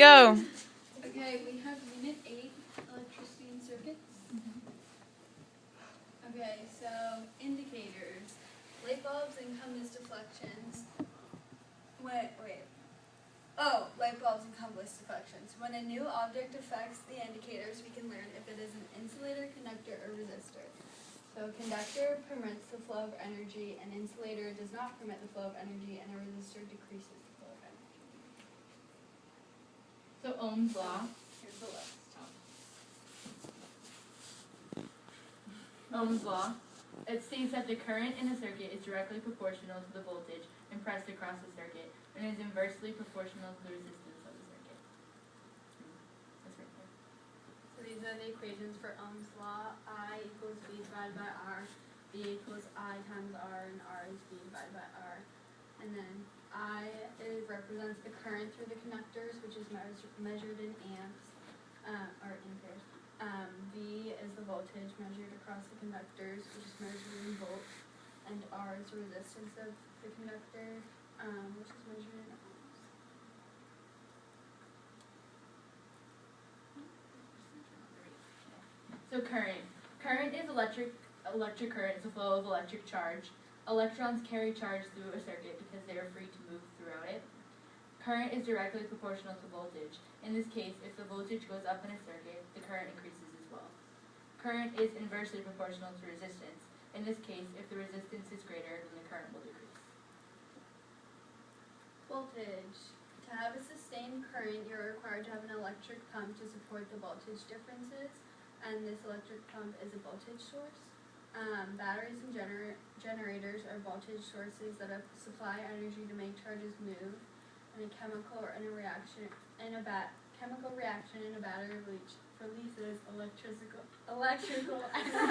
Go. Okay, we have Unit 8, Electricity and Circuits. Okay, so indicators, light bulbs and compass deflections. Light bulbs and compass deflections. When a new object affects the indicators, we can learn if it is an insulator, conductor, or resistor. So a conductor permits the flow of energy, an insulator does not permit the flow of energy, and a resistor decreases the flow of energy. So Ohm's law. Here's the list. Ohm's law. It states that the current in a circuit is directly proportional to the voltage impressed across the circuit and is inversely proportional to the resistance of the circuit. That's right there. So these are the equations for Ohm's law. I equals V divided by R, V equals I times R, and R is V divided by R. And then represents the current through the conductors, which is measured in amps, or amperes. V is the voltage measured across the conductors, which is measured in volts. And R is the resistance of the conductor, which is measured in ohms. So current. Current is electric current is the flow of electric charge. Electrons carry charge through a circuit because they are free to move throughout it. Current is directly proportional to voltage. In this case, if the voltage goes up in a circuit, the current increases as well. Current is inversely proportional to resistance. In this case, if the resistance is greater, then the current will decrease. Voltage. To have a sustained current, you're required to have an electric pump to support the voltage differences, and this electric pump is a voltage source. Batteries and generators are voltage sources that supply energy to make charges move, and a chemical reaction in a battery releases electrical energy.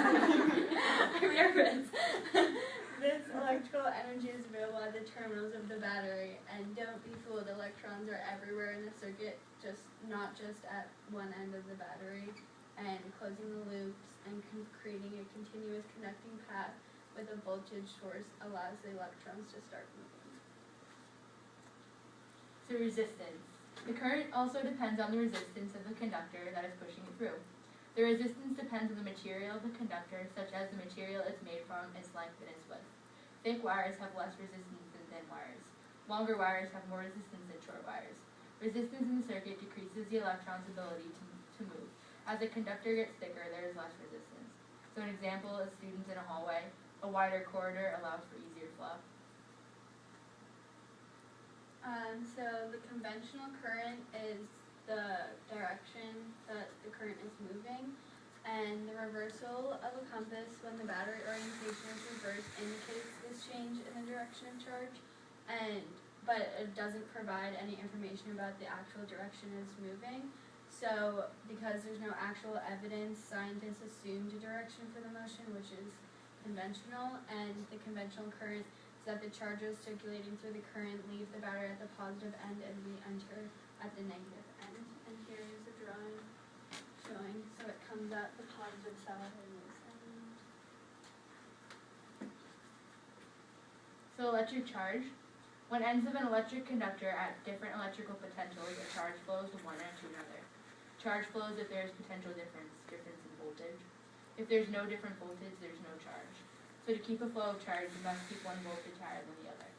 This electrical energy is available at the terminals of the battery, and don't be fooled, electrons are everywhere in the circuit, not just at one end of the battery. And closing the loops and creating a continuous connecting path with a voltage source allows the electrons to start moving. So resistance. The current also depends on the resistance of the conductor that is pushing it through. The resistance depends on the material of the conductor, such as the material it's made from, its length, and its width. Thick wires have less resistance than thin wires. Longer wires have more resistance than short wires. Resistance in the circuit decreases the electron's ability to move. As the conductor gets thicker, there is less resistance. So an example is students in a hallway. A wider corridor allows for easier flow. So the conventional current is the direction that the current is moving, and the reversal of a compass when the battery orientation is reversed indicates this change in the direction of charge, but it doesn't provide any information about the actual direction it's moving. So, because there's no actual evidence, scientists assumed a direction for the motion, which is conventional, and the conventional current is that the charges circulating through the current leave the battery at the positive end and re-enter at the negative end. And here is a drawing showing, so it comes out the positive side and this end. So electric charge. When ends of an electric conductor at different electrical potentials, a charge flows from one end to another. Charge flows if there is potential difference in voltage. If there's no different voltage, there's no charge. So to keep a flow of charge, you must keep one voltage higher than the other.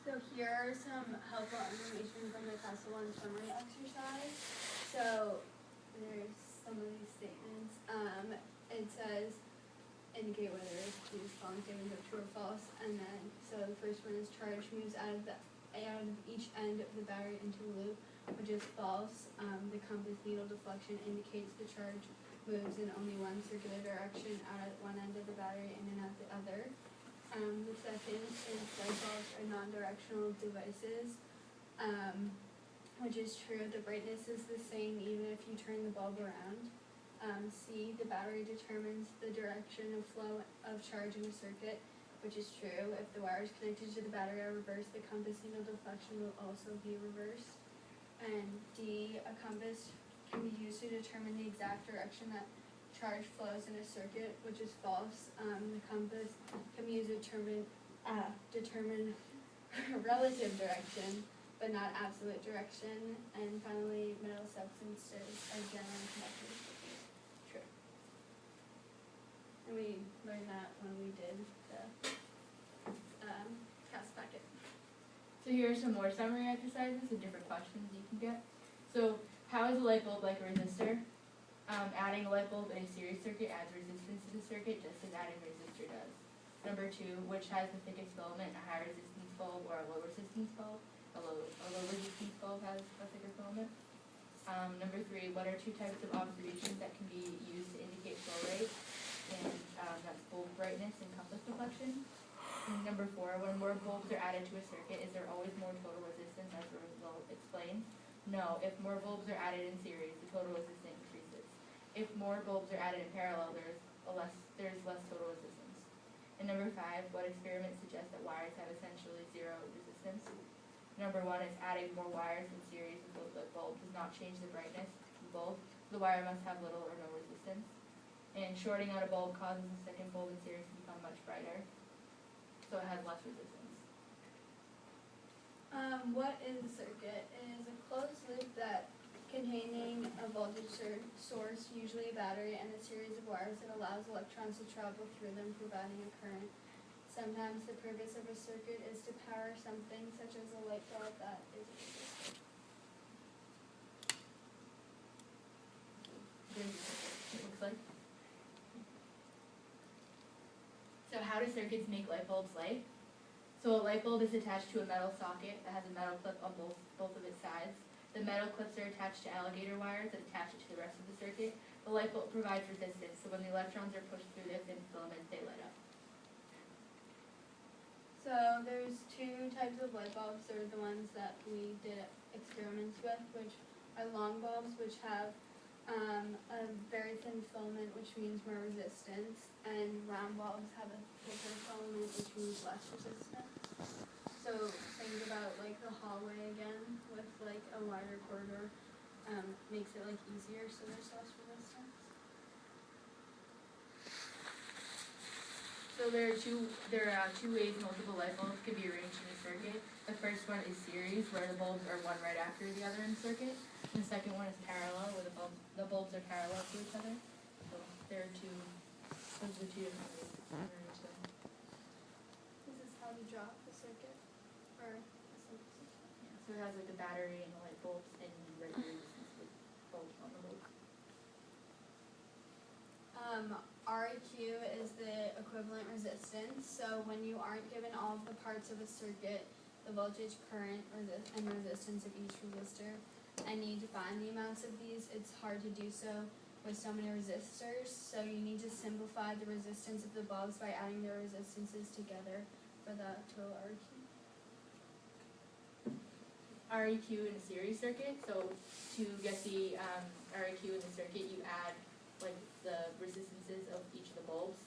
So here are some helpful information from the Class 1 summary exercise. So there's some of these statements. It says, indicate whether these following statements are true or false. And then, so the first one is charge moves out of each end of the battery into a loop, which is false. The compass needle deflection indicates the charge moves in only one circular direction, out at one end of the battery and in at the other. The second is light bulbs are non-directional devices, which is true. The brightness is the same even if you turn the bulb around. C, the battery determines the direction of flow of charge in a circuit, which is true. If the wires connected to the battery are reversed, the compass needle deflection will also be reversed. And D, a compass can be used to determine the exact direction that charge flows in a circuit, which is false. The compass can be used to determine relative direction, but not absolute direction. And finally, metal substances are generally conductors. True. And we learned that when we did the CAS packet. So here are some more summary exercises and different questions you can get. So how is a light bulb like a resistor? Adding a light bulb in a series circuit adds resistance to the circuit just as adding a resistor does. Number 2, which has the thickest filament, a high resistance bulb or a low resistance bulb? A low resistance bulb has a thicker filament. Number 3, what are 2 types of observations that can be used to indicate flow rate? And that's bulb brightness and compass deflection. And number 4, when more bulbs are added to a circuit, is there always more total resistance as the result explained? No, if more bulbs are added in series, the total resistance increases. If more bulbs are added in parallel, there's less total resistance. And number 5, what experiments suggest that wires have essentially zero resistance? Number 1 is adding more wires in series with a bulb does not change the brightness of the bulb. The wire must have little or no resistance. And shorting out a bulb causes the second bulb in series to become much brighter, so it has less resistance. What is a circuit? It is a closed loop that containing a voltage source, usually a battery, and a series of wires that allows electrons to travel through them, providing a current. Sometimes the purpose of a circuit is to power something, such as a light bulb that is a resistor. It looks like. So how do circuits make light bulbs light? So a light bulb is attached to a metal socket that has a metal clip on both of its sides. The metal clips are attached to alligator wires that attach it to the rest of the circuit. The light bulb provides resistance, so when the electrons are pushed through the thin filament, they light up. So there's 2 types of light bulbs. They're the ones that we did experiments with, which are long bulbs, which have a very thin filament, which means more resistance, and round bulbs have a thicker filament, which means less resistance. So think about like the hallway again, with like a wider corridor, makes it like easier, so there's less resistance. So there are two ways multiple light bulbs can be arranged in a circuit. The first one is series, where the bulbs are one right after the other in the circuit. And the second one is parallel, where the bulbs are parallel to each other. So there are those are the 2 different ways to arrange them. This is how to draw the circuit, or a simple circuit. Yeah, so it has like a battery and the light bulbs and regular resistance with bulbs on the bulbs. REQ is the equivalent resistance. So when you aren't given all of the parts of a circuit, the voltage, current, and resistance of each resistor, and you define the amounts of these, it's hard to do so with so many resistors. So you need to simplify the resistance of the bulbs by adding their resistances together for the total REQ. REQ in a series circuit, so to get the REQ in the circuit, you add like the resistances of each of the bulbs.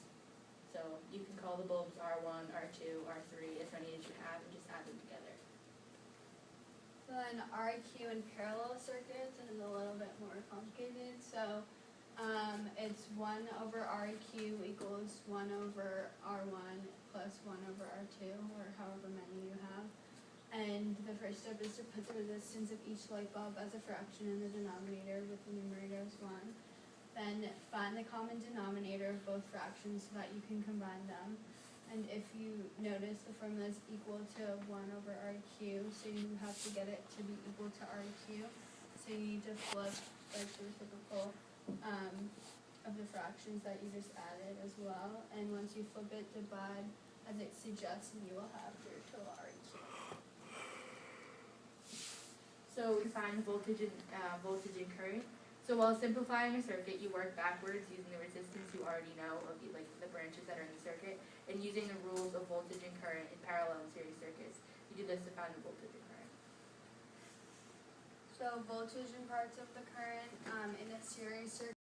So you can call the bulbs R1, R2, R3, as many as you have, and just add them together. So then REQ in parallel circuits is a little bit more complicated. So it's 1 over REQ equals 1 over R1 plus 1 over R2, or however many you have. And the first step is to put the resistance of each light bulb as a fraction in the denominator with the numerator as 1. Then find the common denominator of both fractions so that you can combine them. And if you notice, the formula is equal to 1 over REQ, so you have to get it to be equal to REQ. So you need to flip like the reciprocal of the fractions that you just added as well. And once you flip it, divide as it suggests, and you will have your total REQ. So we find the voltage and current. So while simplifying a circuit, you work backwards using the resistance you already know of like the branches that are in the circuit, and using the rules of voltage and current in parallel and series circuits. You do this to find the voltage and current. So voltage and parts of the current in a series circuit.